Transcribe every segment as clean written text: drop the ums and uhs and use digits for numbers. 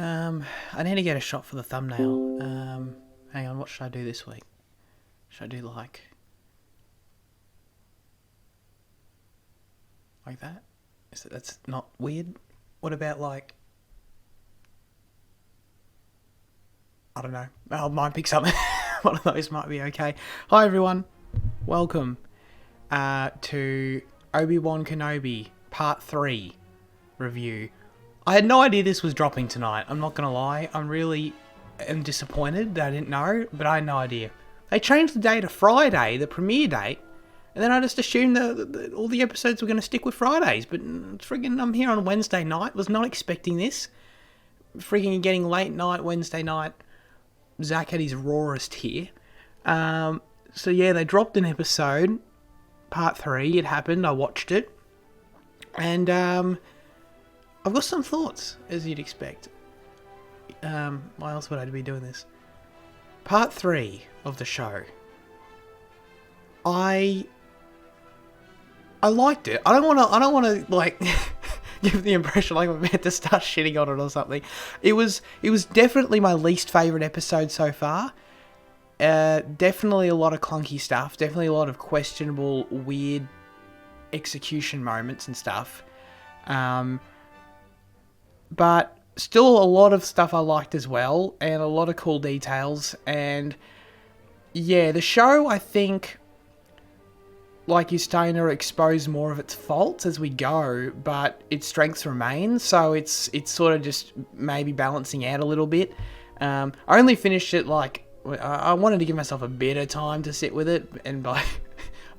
I need to get a shot for the thumbnail. Hang on, what should I do this week? Should I do like that? That's not weird? What about like, I don't know. I might pick something. One of those might be okay. Hi everyone. Welcome to Obi-Wan Kenobi Part 3 review. I had no idea this was dropping tonight. I'm not going to lie. I'm disappointed that I didn't know, but I had no idea. They changed the day to Friday, the premiere date, and then I just assumed that all the episodes were going to stick with Fridays, but friggin' I'm here on Wednesday night. Was not expecting this. Friggin' getting late night, Wednesday night. Zach at his rawest here. So yeah, they dropped an episode, Part 3. It happened. I watched it. And I've got some thoughts, as you'd expect. Why else would I be doing this? Part 3 of the show. I liked it. I don't want to like give the impression like I'm about to start shitting on it or something. It was definitely my least favorite episode so far. Definitely a lot of clunky stuff. Definitely a lot of questionable, weird execution moments and stuff. But still a lot of stuff I liked as well, and a lot of cool details. And yeah, the show, I think, like, is starting to expose more of its faults as we go, but its strengths remain. So it's sort of just maybe balancing out a little bit. I only finished it like, I wanted to give myself a bit of time to sit with it, and by a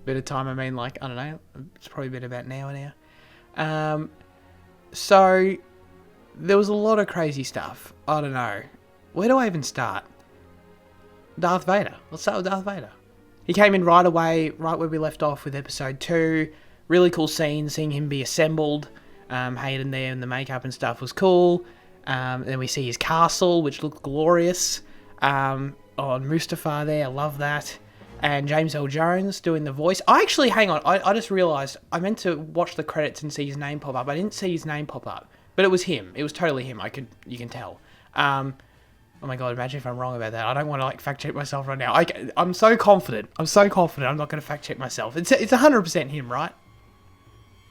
bit of time I mean like, I don't know, it's probably been about an hour now. So there was a lot of crazy stuff. I don't know. Where do I even start? Darth Vader. Let's start with Darth Vader. He came in right away, right where we left off with episode 2. Really cool scene, seeing him be assembled. Hayden there and the makeup and stuff was cool. Then we see his castle, which looked glorious. On Mustafar there, I love that. And James L. Jones doing the voice. Hang on, I just realised I meant to watch the credits and see his name pop up. I didn't see his name pop up. But it was him. It was totally him. You can tell. Oh my god, imagine if I'm wrong about that. I don't want to like fact check myself right now. I'm so confident. I'm not going to fact check myself. It's 100% him, right?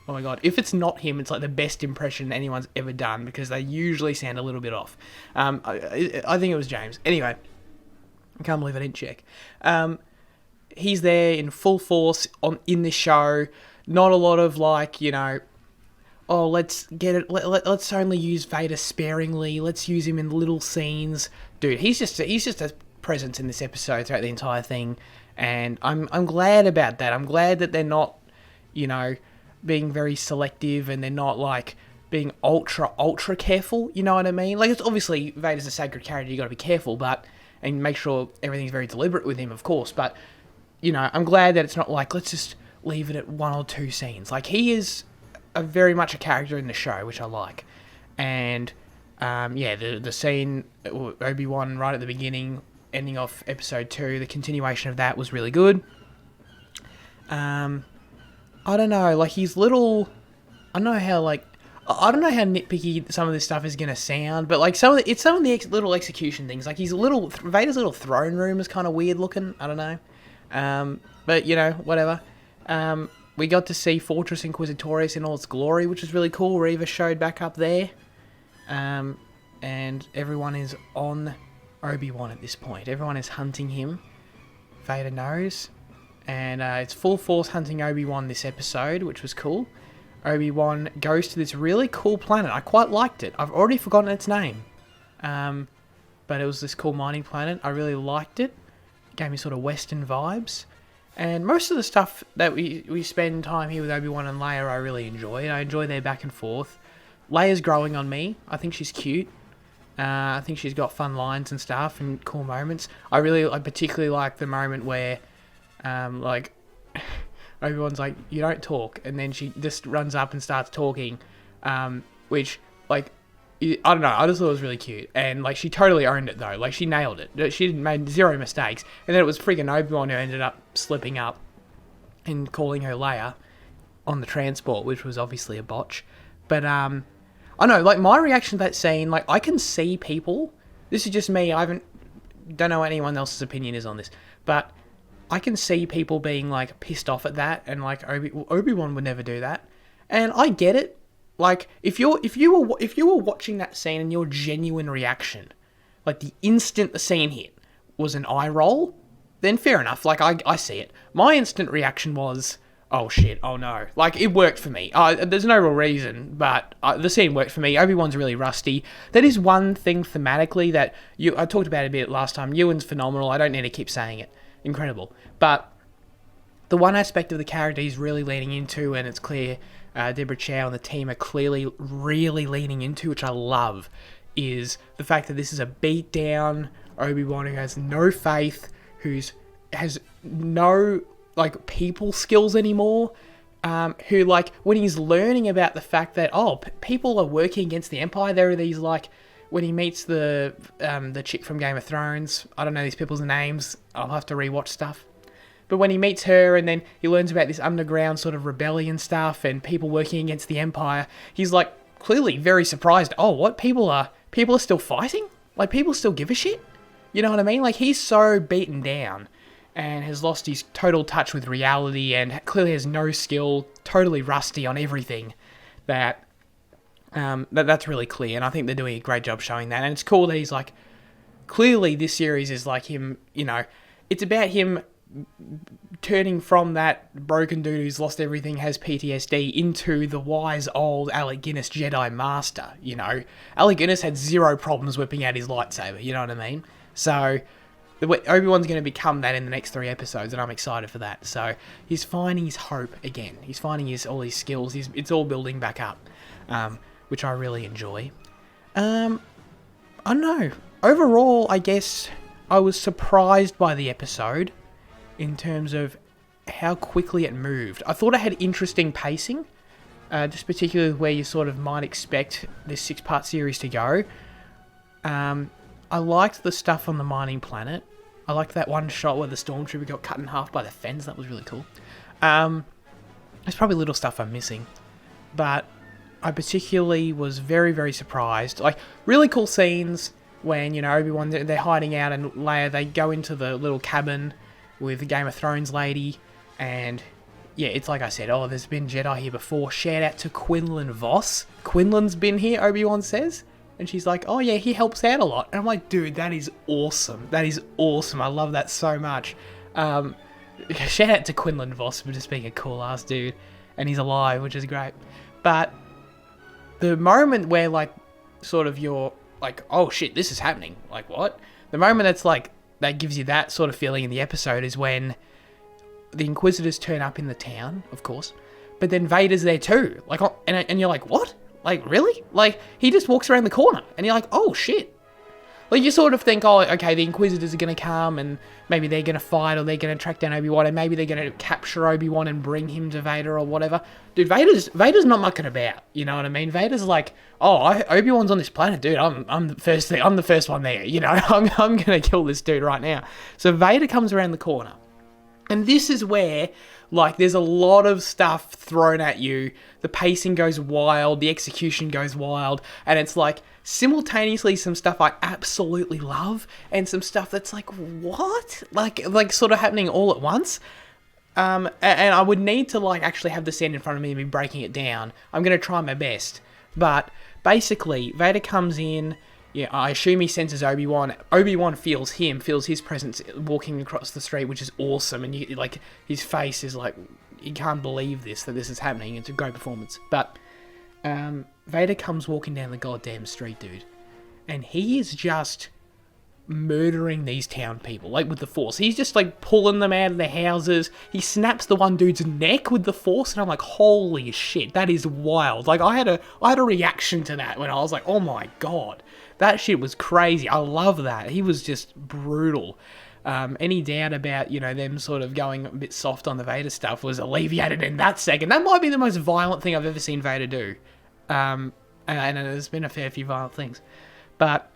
Oh my god, if it's not him, it's like the best impression anyone's ever done, because they usually sound a little bit off. I think it was James. Anyway, I can't believe I didn't check. He's there in full force in this show. Not a lot of like, you know, oh, let's get it. Let's only use Vader sparingly. Let's use him in little scenes. Dude, he's just a presence in this episode throughout the entire thing, and I'm glad about that. I'm glad that they're not, you know, being very selective, and they're not like being ultra careful. You know what I mean? Like, it's obviously Vader's a sacred character. You got to be careful, and make sure everything's very deliberate with him, of course. But you know, I'm glad that it's not like, let's just leave it at 1 or 2 scenes. Like, he is very much a character in the show, which I like. And yeah, the scene, Obi-Wan right at the beginning, ending off episode 2, the continuation of that was really good. I don't know, like, he's little, I don't know how nitpicky some of this stuff is gonna sound, but like some of the little execution things, like Vader's little throne room is kind of weird looking. I don't know, but you know, whatever. We got to see Fortress Inquisitorius in all its glory, which is really cool. Reva showed back up there. And everyone is on Obi-Wan at this point. Everyone is hunting him. Vader knows. And it's full force hunting Obi-Wan this episode, which was cool. Obi-Wan goes to this really cool planet. I quite liked it. I've already forgotten its name. But it was this cool mining planet. I really liked it. It gave me sort of Western vibes. And most of the stuff that we spend time here with Obi-Wan and Leia, I really enjoy. I enjoy their back and forth. Leia's growing on me. I think she's cute. I think she's got fun lines and stuff and cool moments. I particularly like the moment where, like, Obi-Wan's like, you don't talk. And then she just runs up and starts talking, which, like, I don't know, I just thought it was really cute. And, like, she totally owned it, though. Like, she nailed it. She made 0 mistakes. And then it was freaking Obi-Wan who ended up slipping up and calling her Leia on the transport, which was obviously a botch. But, I I know, like, my reaction to that scene, like, I can see people, this is just me, don't know what anyone else's opinion is on this, but I can see people being, like, pissed off at that, and, like, Obi-Wan would never do that, and I get it. Like, if you were watching that scene and your genuine reaction, like, the instant the scene hit, was an eye roll, then fair enough, like, I see it. My instant reaction was, oh shit, oh no. Like, it worked for me. There's no real reason, but the scene worked for me. Obi-Wan's really rusty. That is one thing thematically that I talked about a bit last time. Ewan's phenomenal. I don't need to keep saying it. Incredible. But the one aspect of the character he's really leaning into, and it's clear Deborah Chow and the team are clearly really leaning into, which I love, is the fact that this is a beat down Obi-Wan who has no faith, has no, like, people skills anymore, who, like, when he's learning about the fact that, people are working against the Empire, there are these, like, when he meets the chick from Game of Thrones, I don't know these people's names, I'll have to rewatch stuff, but when he meets her and then he learns about this underground sort of rebellion stuff and people working against the Empire, he's, like, clearly very surprised, what, people are still fighting? Like, people still give a shit? You know what I mean? Like, he's so beaten down and has lost his total touch with reality and clearly has no skill, totally rusty on everything, that's really clear, and I think they're doing a great job showing that, and it's cool that he's, like, clearly this series is, like, him, you know, it's about him turning from that broken dude who's lost everything, has PTSD, into the wise old Alec Guinness Jedi Master, you know? Alec Guinness had zero problems whipping out his lightsaber, you know what I mean? So Obi-Wan's going to become that in the next 3 episodes, and I'm excited for that. So he's finding his hope again. He's finding all his skills. It's all building back up, which I really enjoy. I don't know. Overall, I guess I was surprised by the episode in terms of how quickly it moved. I thought it had interesting pacing, just particularly where you sort of might expect this 6-part series to go. I liked the stuff on the mining planet. I liked that one shot where the stormtrooper got cut in half by the fence. That was really cool. There's probably little stuff I'm missing. But I particularly was very, very surprised. Like, really cool scenes when, you know, Obi-Wan, they're hiding out, and Leia, they go into the little cabin with the Game of Thrones lady. And, yeah, it's like I said, there's been Jedi here before. Shout out to Quinlan Vos. Quinlan's been here, Obi-Wan says. And she's like, oh yeah, he helps out a lot. And I'm like, dude, that is awesome. That is awesome. I love that so much. Shout out to Quinlan Vos for just being a cool ass dude. And he's alive, which is great. But the moment where, like, sort of you're like, oh shit, this is happening. Like, what? The moment that's like, that gives you that sort of feeling in the episode is when the Inquisitors turn up in the town, of course. But then Vader's there too. Like, and you're like, what? Like, really? Like, he just walks around the corner, and you're like, oh, shit. Like, you sort of think, okay, the Inquisitors are going to come, and maybe they're going to fight, or they're going to track down Obi-Wan, and maybe they're going to capture Obi-Wan and bring him to Vader, or whatever. Dude, Vader's not mucking about, you know what I mean? Vader's like, Obi-Wan's on this planet, dude, I'm the first one there, you know? I'm going to kill this dude right now. So Vader comes around the corner. And this is where, like, there's a lot of stuff thrown at you. The pacing goes wild, the execution goes wild, and it's like, simultaneously some stuff I absolutely love, and some stuff that's like, what? Like sort of happening all at once. And I would need to, like, actually have the scene in front of me and be breaking it down. I'm going to try my best. But basically, Vader comes in. Yeah, I assume he senses Obi-Wan. Obi-Wan feels his presence walking across the street, which is awesome. And you, like, his face is like, you can't believe that this is happening. It's a great performance. But Vader comes walking down the goddamn street, dude. And he is just murdering these town people, like, with the Force. He's just, like, pulling them out of their houses. He snaps the one dude's neck with the Force, and I'm like, holy shit, that is wild. Like, I had a reaction to that when I was like, oh my god. That shit was crazy. I love that. He was just brutal. Any doubt about, you know, them sort of going a bit soft on the Vader stuff was alleviated in that second. That might be the most violent thing I've ever seen Vader do. And there's been a fair few violent things. But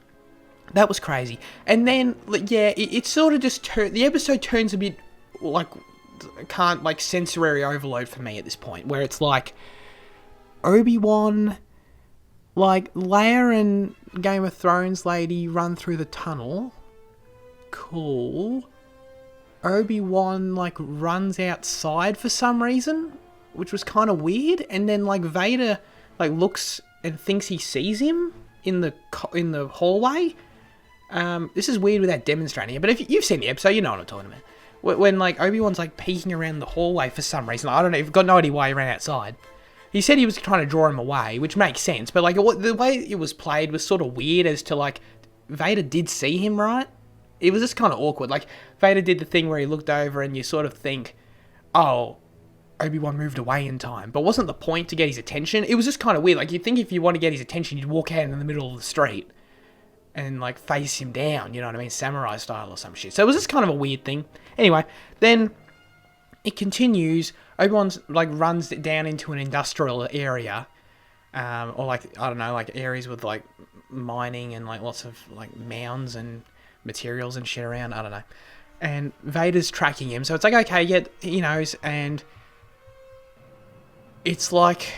that was crazy. And then, yeah, it sort of just the episode turns a bit, like, sensory overload for me at this point, where it's like, Obi-Wan Like, Leia and Game of Thrones lady run through the tunnel. Cool. Obi-Wan, like, runs outside for some reason, which was kind of weird. And then, like, Vader, like, looks and thinks he sees him in the hallway. This is weird without demonstrating it, but if you've seen the episode, you know what I'm talking about. When, like, Obi-Wan's, like, peeking around the hallway for some reason. I don't know, I've got no idea why he ran outside. He said he was trying to draw him away, which makes sense, but, like, the way it was played was sort of weird as to, like, Vader did see him, right? It was just kind of awkward. Like, Vader did the thing where he looked over and you sort of think, oh, Obi-Wan moved away in time. But wasn't the point to get his attention? It was just kind of weird. Like, you'd think if you want to get his attention, you'd walk out in the middle of the street and, like, face him down, you know what I mean? Samurai style or some shit. So it was just kind of a weird thing. Anyway, then it continues. Obi-Wan's, like, runs down into an industrial area. Or, like, I don't know, like, areas with, like, mining and, like, lots of, like, mounds and materials and shit around. I don't know. And Vader's tracking him. So it's like, okay, yeah, he knows. And it's like,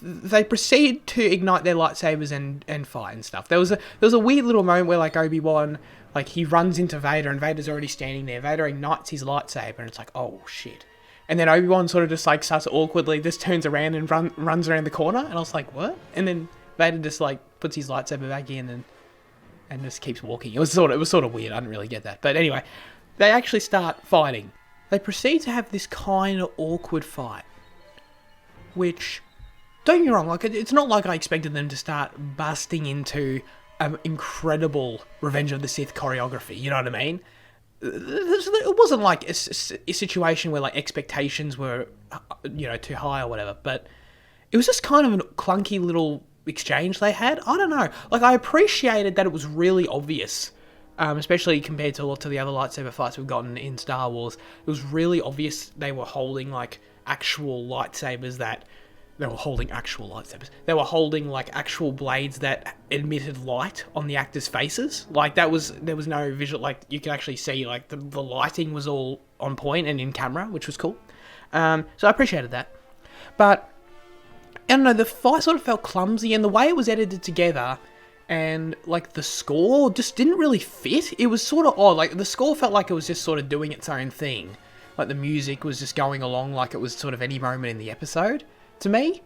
they proceed to ignite their lightsabers and fight and stuff. There was a weird little moment where, like, Obi-Wan, like, he runs into Vader and Vader's already standing there. Vader ignites his lightsaber and it's like, oh shit. And then Obi-Wan sort of just, like, starts awkwardly, just turns around and runs around the corner. And I was like, what? And then Vader just, like, puts his lightsaber back in and just keeps walking. It was sort of weird. I didn't really get that. But anyway, they actually start fighting. They proceed to have this kind of awkward fight, which, don't get me wrong, like, it's not like I expected them to start busting into incredible Revenge of the Sith choreography, you know what I mean? It wasn't like a situation where, like, expectations were, you know, too high or whatever, but it was just kind of a clunky little exchange they had. I don't know. Like, I appreciated that it was really obvious, especially compared to lots of the other lightsaber fights we've gotten in Star Wars. It was really obvious they were holding, like, actual lightsabers that... They were holding actual lightsabers. They were holding, like, actual blades that emitted light on the actors' faces. Like, there was no visual... Like, you could actually see, like, the lighting was all on point and in camera, which was cool. So I appreciated that. But... I don't know, the fight sort of felt clumsy, and the way it was edited together and, like, the score just didn't really fit. It was sort of odd. Like, the score felt like it was just sort of doing its own thing. Like, the music was just going along like it was sort of any moment in the episode, to me.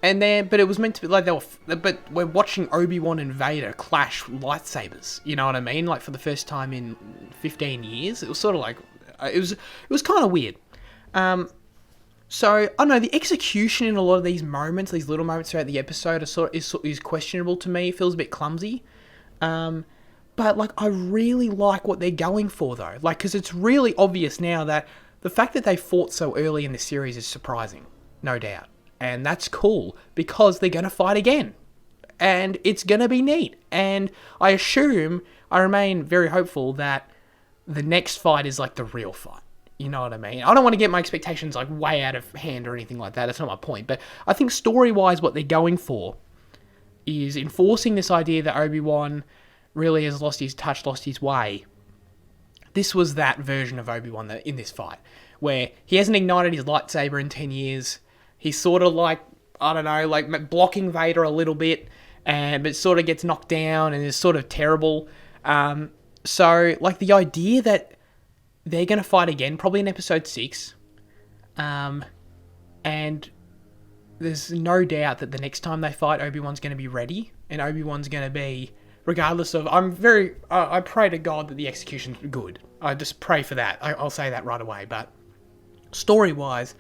And then, but it was meant to be like but we're watching Obi-Wan and Vader clash lightsabers. You know what I mean? Like, for the first time in 15 years. It was sort of like, it was kind of weird. So, I don't know, the execution in a lot of these moments, these little moments throughout the episode, is questionable to me. It feels a bit clumsy. But, like, I really like what they're going for, though. Like, because it's really obvious now that the fact that they fought so early in the series is surprising. No doubt. And that's cool, because they're going to fight again. And it's going to be neat. And I remain very hopeful that the next fight is, like, the real fight. You know what I mean? I don't want to get my expectations, like, way out of hand or anything like that. That's not my point. But I think story-wise, what they're going for is enforcing this idea that Obi-Wan really has lost his touch, lost his way. This was that version of Obi-Wan in this fight, where he hasn't ignited his lightsaber in 10 years. He's sort of, like, I don't know, like, blocking Vader a little bit, but sort of gets knocked down and is sort of terrible. So, like, the idea that they're going to fight again, probably in episode 6. And there's no doubt that the next time they fight, Obi-Wan's going to be ready. And Obi-Wan's going to be, regardless of... I pray to God that the execution's good. I just pray for that. I'll say that right away. But story-wise,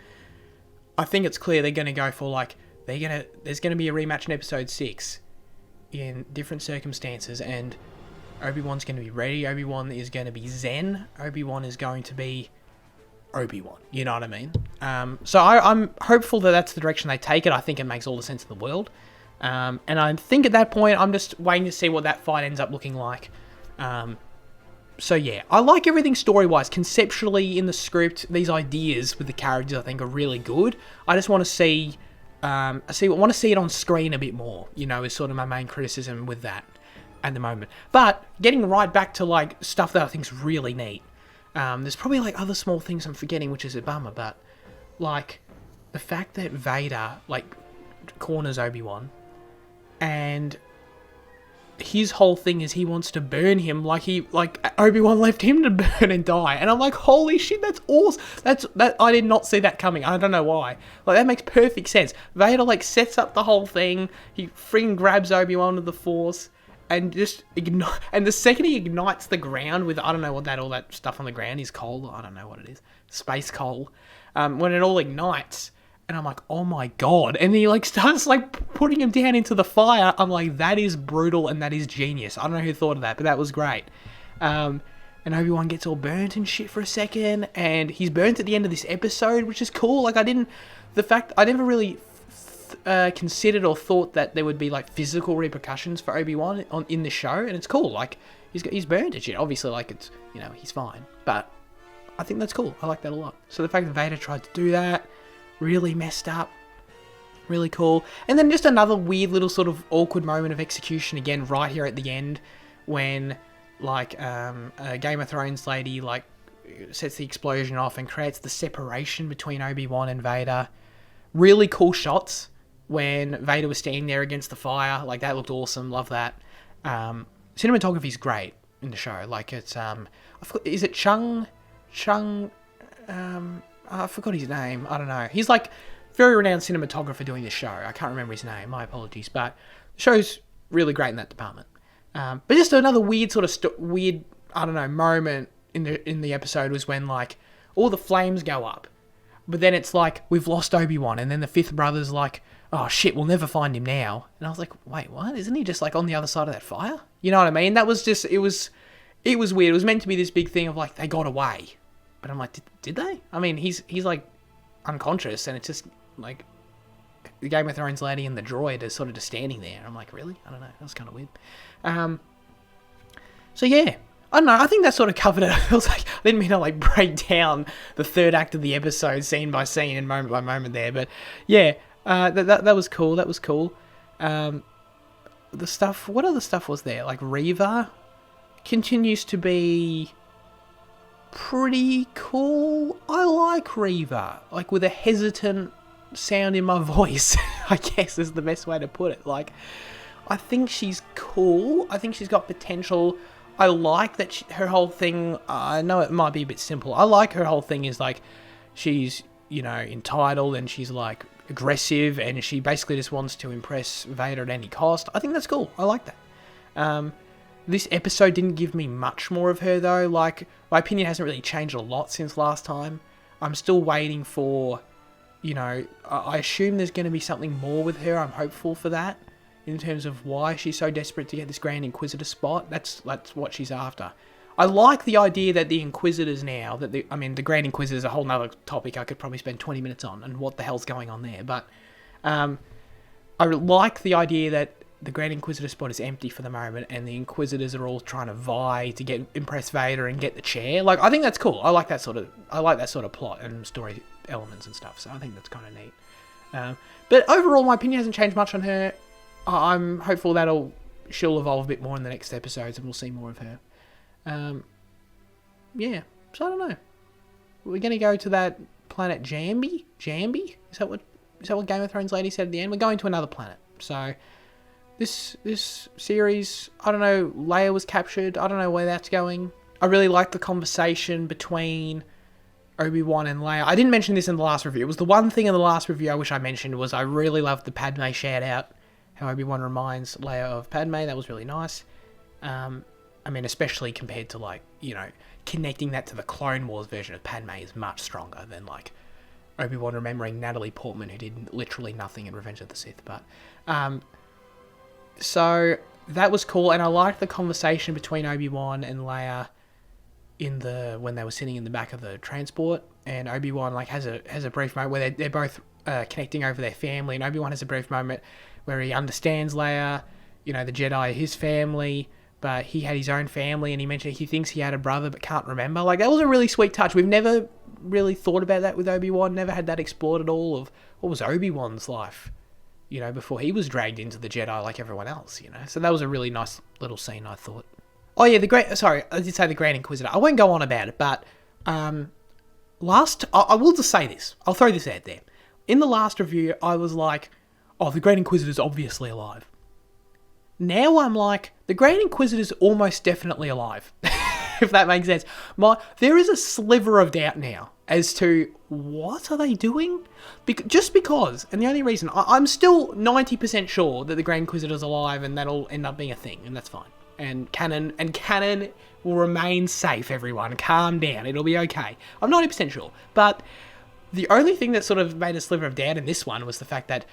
I think it's clear they're going to go for, like... There's going to be a rematch in episode 6 in different circumstances, and Obi-Wan's going to be ready. Obi-Wan is going to be Zen. Obi-Wan is going to be Obi-Wan. You know what I mean? So I'm hopeful that that's the direction they take it. I think it makes all the sense in the world. And I think at that point, I'm just waiting to see what that fight ends up looking like. So yeah, I like everything story-wise. Conceptually, in the script, these ideas with the characters, I think, are really good. I just want to see... I want to see it on screen a bit more, you know, is sort of my main criticism with that at the moment. But getting right back to, like, stuff that I think's really neat. There's probably, like, other small things I'm forgetting, which is a bummer, but, like, the fact that Vader, like, corners Obi-Wan and his whole thing is he wants to burn him like Obi-Wan left him to burn and die. And I'm like, holy shit, that's awesome. That I did not see that coming. I don't know why. Like, that makes perfect sense. Vader, like, sets up the whole thing. He freaking grabs Obi-Wan with the Force and just and the second he ignites the ground with, I don't know what all that stuff on the ground is, coal. I don't know what it is. Space coal. When it all ignites, and I'm like, oh my god. And he, like, starts, like, putting him down into the fire. I'm like, that is brutal and that is genius. I don't know who thought of that, but that was great. And Obi-Wan gets all burnt and shit for a second. And he's burnt at the end of this episode, which is cool. Like, I never really considered or thought that there would be, like, physical repercussions for Obi-Wan in the show. And it's cool. Like, he's burnt and shit. Obviously, like, it's, you know, he's fine. But I think that's cool. I like that a lot. So the fact that Vader tried to do that, really messed up. Really cool. And then just another weird little sort of awkward moment of execution again right here at the end when, like, a Game of Thrones lady, like, sets the explosion off and creates the separation between Obi-Wan and Vader. Really cool shots when Vader was standing there against the fire. Like, that looked awesome. Love that. Cinematography's great in the show. Like, it's, is it Chung... I forgot his name. I don't know. He's, like, very renowned cinematographer doing this show. I can't remember his name. My apologies. But the show's really great in that department. But just another weird sort of I don't know, moment in the episode was when, like, all the flames go up. But then it's like, we've lost Obi-Wan. And then the fifth brother's like, oh, shit, we'll never find him now. And I was like, wait, what? Isn't he just, like, on the other side of that fire? You know what I mean? That was just, it was weird. It was meant to be this big thing of, like, they got away. But I'm like, did they? I mean, he's like unconscious, and it's just like the Game of Thrones lady and the droid are sort of just standing there. I'm like, really? I don't know. That was kind of weird. So yeah, I don't know. I think that sort of covered it. I was like, I didn't mean to, like, break down the third act of the episode scene by scene and moment by moment there, but yeah, that was cool. That was cool. The stuff. What other stuff was there? Like, Reva continues to be pretty cool. I like Reva, like, with a hesitant sound in my voice, I guess is the best way to put it. Like, I think she's cool. I think she's got potential. I like that her whole thing, I know it might be a bit simple. I like her whole thing is, like, she's, you know, entitled and she's, like, aggressive and she basically just wants to impress Vader at any cost. I think that's cool. I like that. This episode didn't give me much more of her, though. Like, my opinion hasn't really changed a lot since last time. I'm still waiting for, you know, I assume there's going to be something more with her. I'm hopeful for that, in terms of why she's so desperate to get this Grand Inquisitor spot. That's what she's after. I like the idea that the Inquisitors now, the Grand Inquisitor is a whole nother topic I could probably spend 20 minutes on, and what the hell's going on there. But I like the idea that the Grand Inquisitor spot is empty for the moment, and the Inquisitors are all trying to vie to impress Vader and get the chair. Like, I think that's cool. I like that sort of plot and story elements and stuff. So I think that's kind of neat. But overall, my opinion hasn't changed much on her. I'm hopeful she'll evolve a bit more in the next episodes, and we'll see more of her. Yeah. So I don't know. We're gonna go to that planet Jambi. Jambi? Is that what Game of Thrones lady said at the end? We're going to another planet. So This series, I don't know, Leia was captured. I don't know where that's going. I really like the conversation between Obi-Wan and Leia. I didn't mention this in the last review. It was the one thing in the last review I wish I mentioned was I really loved the Padme shout-out. How Obi-Wan reminds Leia of Padme. That was really nice. I mean, especially compared to, like, you know, connecting that to the Clone Wars version of Padme is much stronger than, like, Obi-Wan remembering Natalie Portman, who did literally nothing in Revenge of the Sith. But, so that was cool, and I liked the conversation between Obi-Wan and Leia when they were sitting in the back of the transport, and Obi-Wan, like, has a brief moment where they're both connecting over their family, and Obi-Wan has a brief moment where he understands Leia, you know, the Jedi are his family, but he had his own family, and he mentioned he thinks he had a brother but can't remember. Like, that was a really sweet touch. We've never really thought about that with Obi-Wan, never had that explored at all, of what was Obi-Wan's life, you know, before he was dragged into the Jedi like everyone else, you know. So that was a really nice little scene, I thought. Oh yeah, I did say the Grand Inquisitor. I won't go on about it, but I will just say this. I'll throw this out there. In the last review, I was like, oh, the Grand Inquisitor's obviously alive. Now I'm like, the Grand Inquisitor's almost definitely alive. If that makes sense. There is a sliver of doubt now as to what are they doing? Just because, and the only reason, I'm still 90% sure that the Grand Inquisitor's alive and that'll end up being a thing, and that's fine. And canon will remain safe, everyone. Calm down, it'll be okay. I'm 90% sure. But the only thing that sort of made a sliver of doubt in this one was the fact that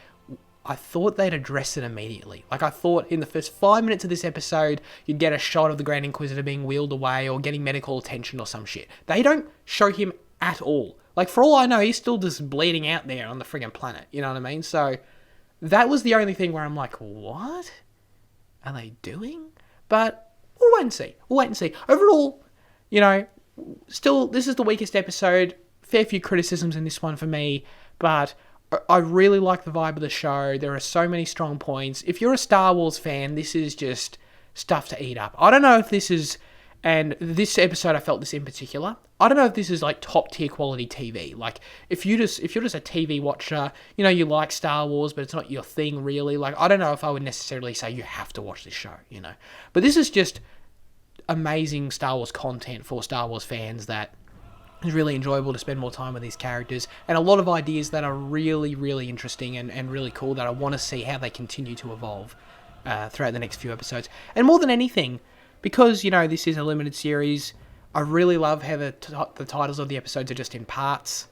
I thought they'd address it immediately. Like, I thought in the first 5 minutes of this episode, you'd get a shot of the Grand Inquisitor being wheeled away or getting medical attention or some shit. They don't show him at all. Like, for all I know, he's still just bleeding out there on the friggin' planet. You know what I mean? So, that was the only thing where I'm like, what are they doing? But we'll wait and see. We'll wait and see. Overall, you know, still, this is the weakest episode. Fair few criticisms in this one for me, but I really like the vibe of the show. There are so many strong points. If you're a Star Wars fan, this is just stuff to eat up. I don't know if this is, and this episode I felt this in particular, I don't know if this is like top tier quality TV. Like, if you're just a TV watcher, you know, you like Star Wars, but it's not your thing really. Like, I don't know if I would necessarily say you have to watch this show, you know. But this is just amazing Star Wars content for Star Wars fans that is really enjoyable to spend more time with these characters, and a lot of ideas that are really, really interesting and really cool that I want to see how they continue to evolve throughout the next few episodes. And more than anything, because, you know, this is a limited series, I really love how the titles of the episodes are just in parts,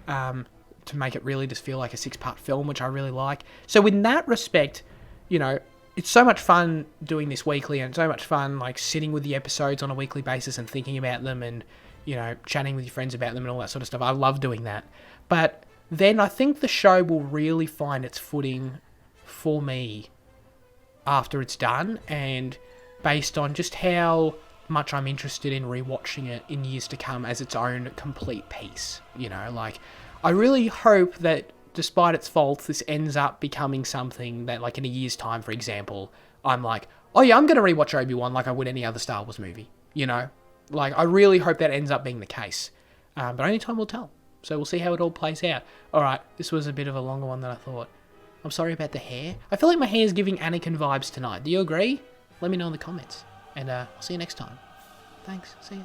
to make it really just feel like a 6-part film, which I really like. So in that respect, you know, it's so much fun doing this weekly, and so much fun like sitting with the episodes on a weekly basis and thinking about them and, you know, chatting with your friends about them and all that sort of stuff. I love doing that. But then I think the show will really find its footing for me after it's done, and based on just how much I'm interested in rewatching it in years to come as its own complete piece. You know, like, I really hope that despite its faults, this ends up becoming something that, like, in a year's time, for example, I'm like, oh yeah, I'm going to rewatch Obi-Wan like I would any other Star Wars movie, you know? Like, I really hope that ends up being the case. But only time will tell. So we'll see how it all plays out. Alright, this was a bit of a longer one than I thought. I'm sorry about the hair. I feel like my hair is giving Anakin vibes tonight. Do you agree? Let me know in the comments. And I'll see you next time. Thanks. See ya.